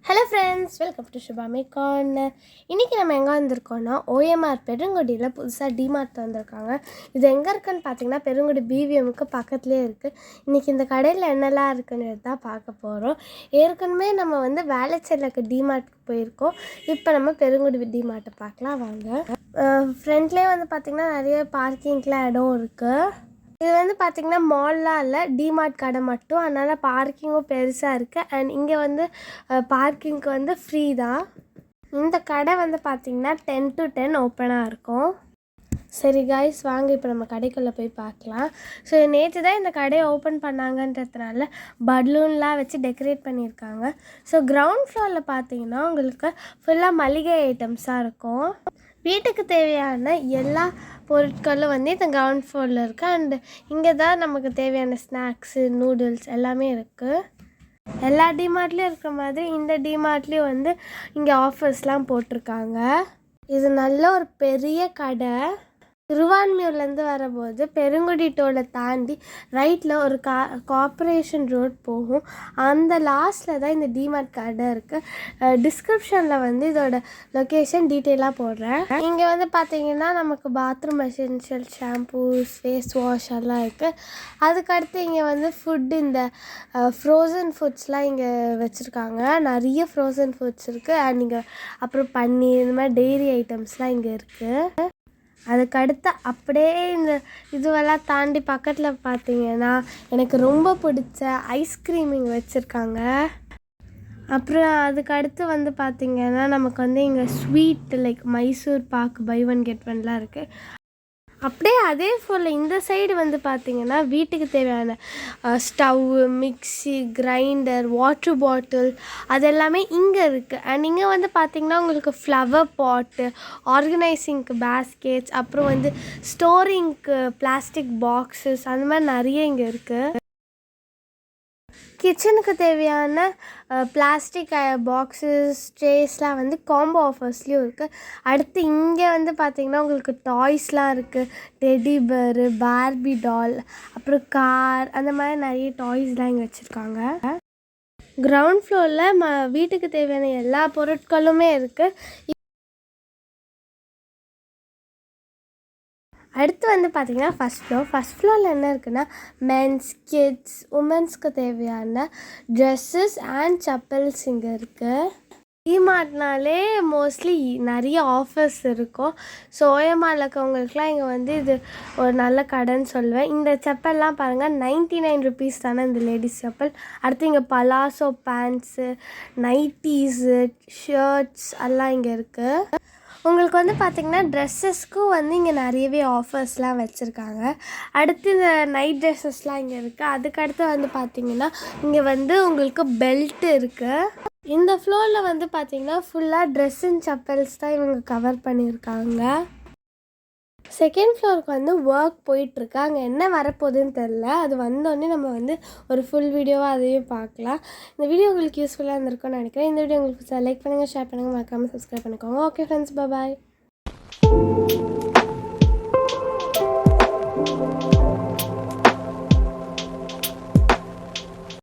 Hello friends, welcome to SUBAME corner. இன்னைக்கு நம்ம எங்க வந்திருக்கோம்னா OMR பெருங்குடியில புதுசா D-Mart வந்திருக்காங்க. இது எங்க இருக்குன்னு பாத்தீங்கன்னா பெருங்குடி BVM க்கு பக்கத்துலயே இருக்கு. இன்னைக்கு இந்த கடையில என்னெல்லாம் இருக்குன்னு தான் பார்க்க போறோம். ஏற்கனவே நம்ம வந்து வேளச்சேரியில இருக்க D-Mart க்கு போயிருக்கோம். இப்போ நம்ம பெருங்குடி D-Mart பார்க்கலாம் வாங்க. ஃப்ரண்ட்லயே வந்து பாத்தீங்கன்னா நிறைய பார்க்கிங்லாம் இடம் இருக்கு. இது வந்து பார்த்தீங்கன்னா மால்லாம் இல்லை டிமார்ட் கடை மட்டும், அதனால் பார்க்கிங்கும் பெருசாக இருக்குது. அண்ட் இங்கே வந்து பார்க்கிங்க்கு வந்து ஃப்ரீ தான். இந்த கடை வந்து பார்த்திங்கன்னா 10 to 10 ஓப்பனாக இருக்கும். சரி காய்ஸ், வாங்க இப்போ நம்ம கடைக்குள்ளே போய் பார்க்கலாம். ஸோ நேற்று தான் இந்த கடையை ஓப்பன் பண்ணாங்கன்றதுனால பலூன்லாம் வச்சு டெக்கரேட் பண்ணியிருக்காங்க. ஸோ கிரவுண்ட் ஃப்ளோரில் பார்த்தீங்கன்னா உங்களுக்கு ஃபுல்லாக மளிகை ஐட்டம்ஸாக இருக்கும். வீட்டுக்கு தேவையான எல்லா பொருட்களும் வந்து இந்த கிரவுண்ட் ஃப்ளோரில் இருக்குது. அண்டு இங்கே தான் நமக்கு தேவையான ஸ்நாக்ஸு, நூடுல்ஸ் எல்லாமே இருக்குது. எல்லா டிமார்ட்லேயும் இருக்கிற மாதிரி இந்த டிமார்ட்லேயும் வந்து இங்கே ஆஃபர்ஸ்லாம் போட்டிருக்காங்க. இது நல்ல ஒரு பெரிய கடை. திருவான்மியூர்லேருந்து வரும்போது பெருங்குடி டோலை தாண்டி ரைட்டில் ஒரு கார்ப்பரேஷன் ரோட் போகும். அந்த லாஸ்ட்டில் தான் இந்த டிமார்ட் கடை இருக்குது. டிஸ்கிரிப்ஷனில் வந்து இதோட லொக்கேஷன் டீட்டெயிலாக போடுறேன். இங்கே வந்து பார்த்தீங்கன்னா நமக்கு bathroom essential shampoos, face wash எல்லாம் இருக்குது. அதுக்கடுத்து இங்கே வந்து ஃபுட்டு, இந்த ஃப்ரோசன் ஃபுட்ஸ்லாம் இங்கே வச்சுருக்காங்க. நிறைய ஃப்ரோசன் ஃபுட்ஸ் இருக்குது. அண்ட் இங்கே அப்புறம் பன்னீர், இந்த மாதிரி டெய்ரி ஐட்டம்ஸ்லாம் இங்கே இருக்குது. அதுக்கடுத்து அப்படியே இந்த இதுவெல்லாம் தாண்டி பக்கத்தில் பார்த்தீங்கன்னா எனக்கு ரொம்ப பிடிச்ச ஐஸ்கிரீம் இங்கே வச்சுருக்காங்க. அப்புறம் அதுக்கடுத்து வந்து பார்த்திங்கன்னா நமக்கு வந்து இங்கே sweet like Mysore pak buy 1 get 1லாம் இருக்குது. அப்படியே அதே போல் இந்த சைடு வந்து பார்த்திங்கன்னா வீட்டுக்கு தேவையான stove, mixie, grinder, water bottle அதெல்லாமே இங்கே இருக்குது. அண்ட் இங்கே வந்து பார்த்திங்கன்னா உங்களுக்கு ஃப்ளவர் பாட்டு, ஆர்கனைசிங்க்கு பேஸ்கெட்ஸ், அப்புறம் வந்து ஸ்டோரிங்க்கு பிளாஸ்டிக் பாக்ஸஸ், அந்த மாதிரி நிறைய இங்கே இருக்குது. கிச்சனுக்கு தேவையான பிளாஸ்டிக் பாக்ஸஸ், ட்ரேஸ்லாம் வந்து காம்போ ஆஃபர்ஸ்லேயும் இருக்குது. அடுத்து இங்கே வந்து பார்த்திங்கன்னா உங்களுக்கு டாய்ஸ்லாம் இருக்குது. டெடி பேரு, பார்பி டால், அப்புறம் கார், அந்த மாதிரி நிறைய டாய்ஸ்லாம் இங்கே வச்சுருக்காங்க. கிரவுண்ட் ஃப்ளோரில் வீட்டுக்கு தேவையான எல்லா பொருட்களுமே இருக்குது. அடுத்து வந்து பார்த்திங்கன்னா ஃபஸ்ட் ஃப்ளோரில் என்ன இருக்குன்னா மென்ஸ், கிட்ஸ், உமன்ஸ்க்கு தேவையான ட்ரெஸ்ஸஸ் அண்ட் செப்பல்ஸ் இங்கே இருக்குது. டிமார்ட்னாலே மோஸ்ட்லி நிறைய ஆஃபர்ஸ் இருக்கும். ஸோ ஓஎம்ஆரில் இருக்கவங்களுக்குலாம் இங்கே வந்து இது ஒரு நல்ல கடைன்னு சொல்லுவேன். இந்த செப்பல்லாம் பாருங்கள் 99 rupees தானே இந்த லேடிஸ் செப்பல். அடுத்து இங்கே பலாசோ பேண்ட்ஸு, நைட்டீஸு, ஷர்ட்ஸ் எல்லாம் இங்கே இருக்குது. உங்களுக்கு வந்து பார்த்திங்கன்னா ட்ரெஸ்ஸஸ்க்கும் வந்து இங்கே நிறையவே ஆஃபர்ஸ்லாம் வச்சுருக்காங்க. அடுத்து இந்த நைட் ட்ரெஸ்ஸஸ்லாம் இங்கே இருக்குது. அதுக்கடுத்து வந்து பார்த்திங்கன்னா இங்கே வந்து உங்களுக்கு பெல்ட்டு இருக்குது. இந்த ஃப்ளோரில் வந்து பார்த்திங்கன்னா ஃபுல்லாக ட்ரெஸ் அண்ட் செப்பல்ஸ் தான் இவங்க கவர் பண்ணியிருக்காங்க. செகண்ட் ஃப்ளோருக்கு வந்து ஒர்க் போயிட்டுருக்கு. அங்கே என்ன வரப்போகுதுன்னு தெரில. அது வந்தோடனே நம்ம வந்து ஒரு ஃபுல் வீடியோவாக அதையும் பார்க்கலாம். இந்த வீடியோ உங்களுக்கு யூஸ்ஃபுல்லாக இருந்திருக்கும்னு நினைக்கிறேன். இந்த வீடியோ உங்களுக்கு லைக் பண்ணுங்கள், ஷேர் பண்ணுங்கள், மறக்காமல் சப்ஸ்கிரைப் பண்ணிக்கோங்க. ஓகே ஃப்ரெண்ட்ஸ், பாய்.